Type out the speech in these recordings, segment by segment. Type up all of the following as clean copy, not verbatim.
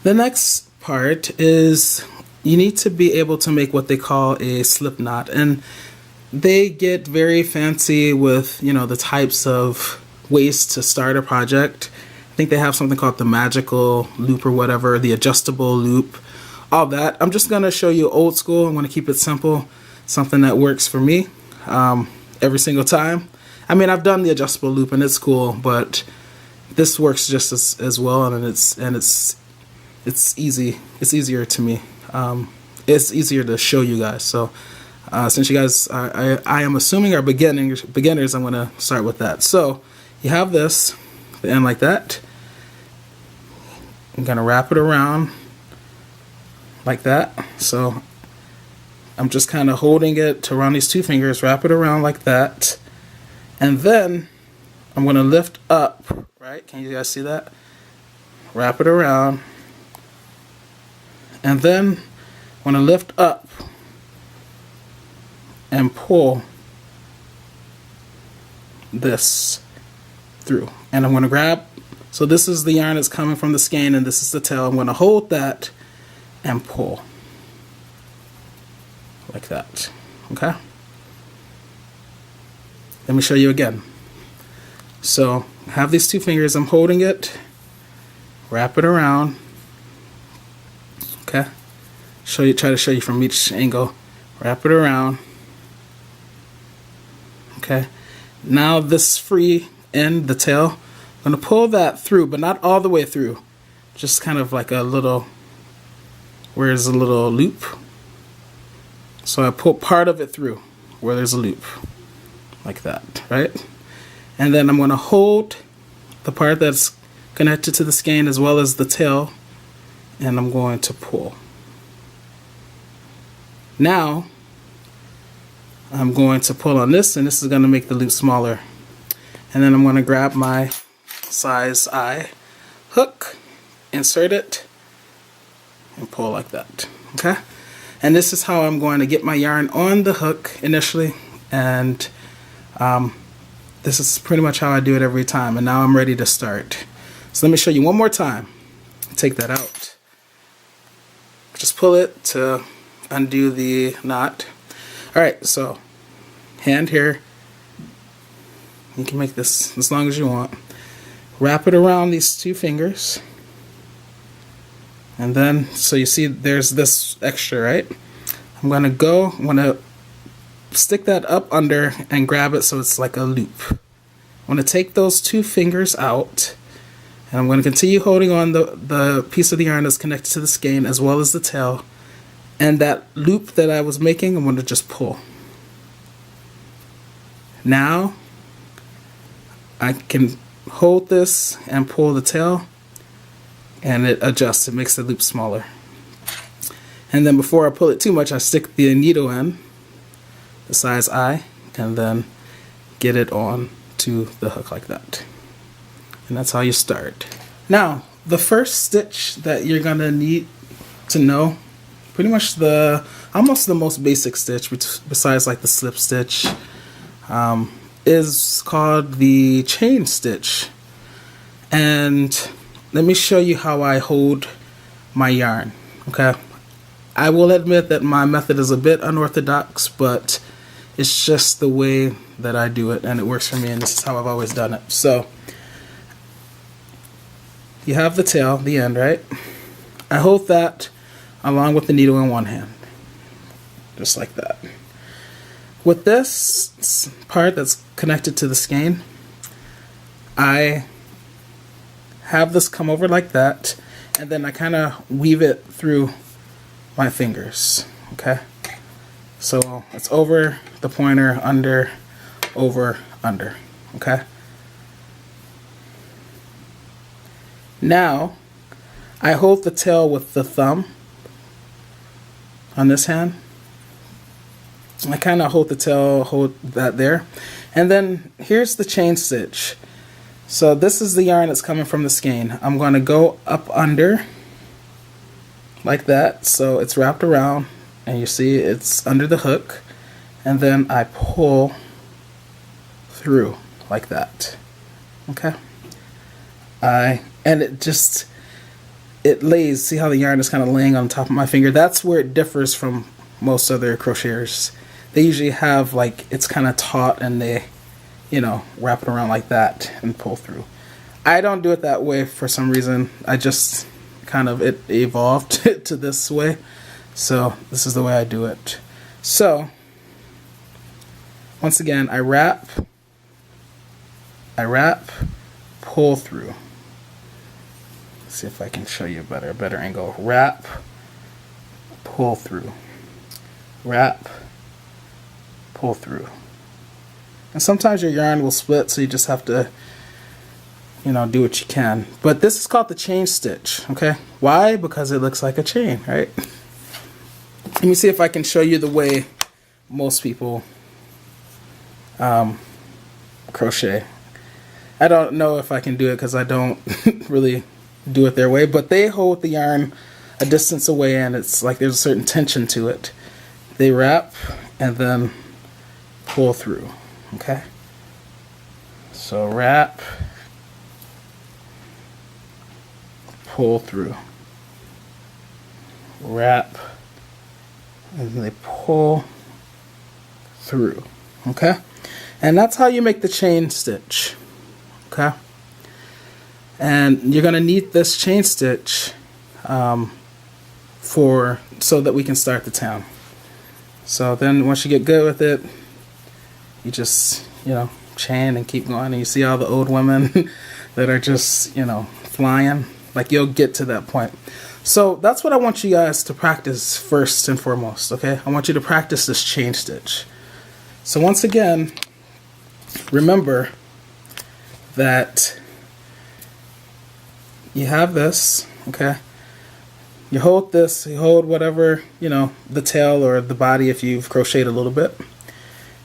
The next part is you need to be able to make what they call a slip knot, and they get very fancy with, you know, the types of ways to start a project. I think they have something called the magical loop or whatever, the adjustable loop, all that. I'm just gonna show you old school. I'm gonna keep it simple, something that works for me every single time. I mean, I've done the adjustable loop and it's cool, but this works just as well, and it's easy. It's easier to me. It's easier to show you guys. So since you guys I am assuming are beginners, I'm gonna start with that. So you have this, the end like that. I'm gonna wrap it around like that. So I'm just kind of holding it around these two fingers, wrap it around like that, and then I'm gonna lift up, right? Can you guys see that? Wrap it around, and then I'm gonna lift up and pull this through. And I'm gonna grab, so this is the yarn that's coming from the skein and this is the tail. I'm gonna hold that and pull like that, okay? Let me show you again. So I have these two fingers, I'm holding it, wrap it around, okay? Try to show you from each angle. Wrap it around, okay? Now this free end, the tail, I'm gonna pull that through, but not all the way through. Just kind of like a little, where there's a little loop. So I pull part of it through where there's a loop, like that, right? And then I'm gonna hold the part that's connected to the skein as well as the tail, and I'm going to pull. Now I'm going to pull on this, and this is going to make the loop smaller. And then I'm going to grab my size I hook, insert it, and pull like that, okay? And this is how I'm going to get my yarn on the hook initially, and this is pretty much how I do it every time. And now I'm ready to start. So let me show you one more time. Take that out. Just pull it to undo the knot. Alright, so hand here. You can make this as long as you want. Wrap it around these two fingers. And then, so you see there's this extra, right? I'm gonna stick that up under and grab it so it's like a loop. I'm gonna take those two fingers out, and I'm gonna continue holding on the piece of the yarn that's connected to the skein as well as the tail. And that loop that I was making, I'm gonna just pull. Now I can hold this and pull the tail, and it adjusts, it makes the loop smaller. And then before I pull it too much, I stick the needle in, the size I, and then get it on to the hook like that. And that's how you start. Now, the first stitch that you're gonna need to know, pretty much almost the most basic stitch besides like the slip stitch, is called the chain stitch. And let me show you how I hold my yarn, okay? I will admit that my method is a bit unorthodox, but it's just the way that I do it, and it works for me, and this is how I've always done it. So you have the tail, the end, right? I hold that along with the needle in one hand, just like that. With this part that's connected to the skein, I have this come over like that, and then I kind of weave it through my fingers, okay? So it's over the pointer, under, over, under, okay? Now I hold the tail with the thumb on this hand. I kind of hold the tail, hold that there. And then here's the chain stitch. So this is the yarn that's coming from the skein. I'm going to go up under like that, so it's wrapped around, and you see it's under the hook, and then I pull through like that, okay? And it it lays, see how the yarn is kind of laying on top of my finger? That's where it differs from most other crocheters. They usually have, like, it's kind of taut and they, you know, wrap it around like that and pull through. I don't do it that way for some reason. I just kind of, it evolved to this way. So this is the way I do it. So once again, I wrap, pull through. Let's see if I can show you a better angle. Wrap, pull through. Wrap, pull through. And sometimes your yarn will split, so you just have to, you know, do what you can. But this is called the chain stitch, okay? Why? Because it looks like a chain, right? Let me see if I can show you the way most people crochet. I don't know if I can do it because I don't really do it their way, but they hold the yarn a distance away and it's like there's a certain tension to it. They wrap and then pull through, okay? So wrap, pull through, wrap, and then they pull through, okay? And that's how you make the chain stitch, okay? And you're gonna need this chain stitch so that we can start the tam. So then once you get good with it, you just, you know, chain and keep going, and you see all the old women that are just, you know, flying. Like, you'll get to that point. So that's what I want you guys to practice first and foremost, okay? I want you to practice this chain stitch. So once again, remember that you have this, okay? You hold this, you hold whatever, you know, the tail or the body if you've crocheted a little bit.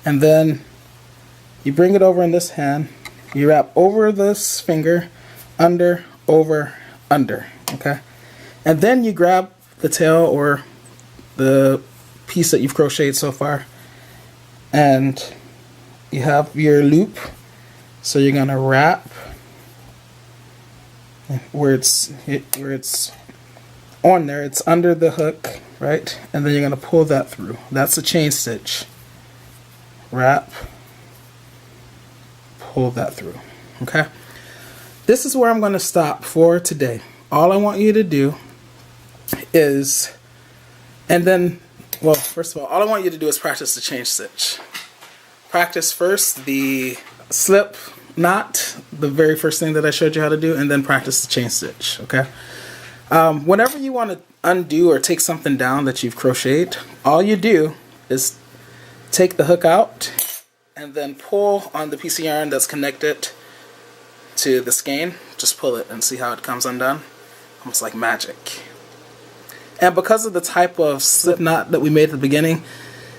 And then you bring it over in this hand, you wrap over this finger, under, over, under, okay? And then you grab the tail or the piece that you've crocheted so far, and you have your loop. So you're gonna wrap where it's on there, it's under the hook, right? And then you're gonna pull that through. That's a chain stitch. Wrap, pull that through, okay? This is where I'm gonna stop for today. All I want you to do is, and then, well, first of all I want you to do is practice the chain stitch. Practice first the slip knot, the very first thing that I showed you how to do, and then practice the chain stitch, okay? Whenever you want to undo or take something down that you've crocheted, all you do is take the hook out and then pull on the piece of yarn that's connected to the skein. Just pull it and see how it comes undone. Almost like magic. And because of the type of slip knot that we made at the beginning,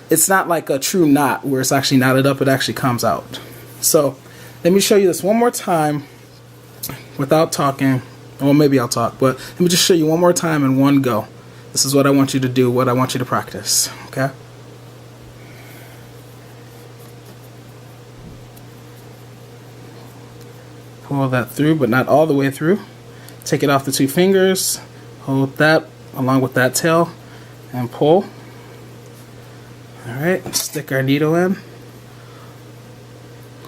it's not like a true knot where it's actually knotted up, it actually comes out. So let me show you this one more time without talking. Well, maybe I'll talk, but let me just show you one more time in one go. This is what I want you to do, what I want you to practice, okay? Pull that through, but not all the way through. Take it off the two fingers, hold that along with that tail, and pull. Alright, stick our needle in.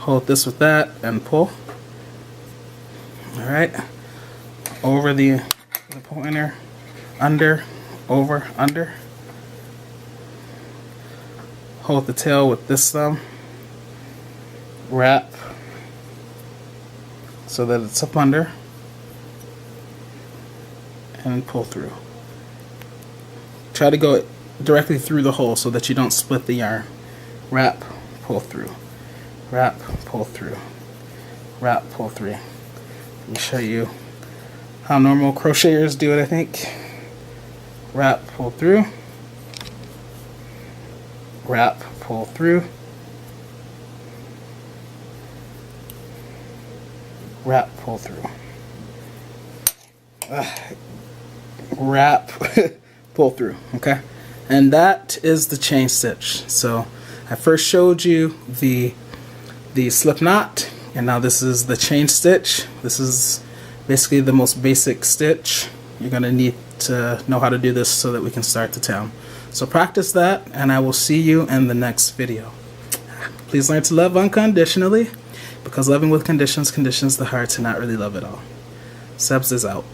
Hold this with that and pull. Alright, over the pointer, under, over, under. Hold the tail with this thumb. Wrap so that it's up under. And pull through. Try to go directly through the hole so that you don't split the yarn. Wrap, pull through. Wrap, pull through. Wrap, pull through. Let me show you how normal crocheters do it, I think. Wrap, pull through. Wrap, pull through. Wrap, pull through. Wrap, pull through, okay? And that is the chain stitch. So I first showed you the slip knot, and now this is the chain stitch. This is basically the most basic stitch, you're going to need to know how to do this so that we can start the tam. So practice that, and I will see you in the next video. Please learn to love unconditionally, because loving with conditions conditions the heart to not really love at all. Sebs is out.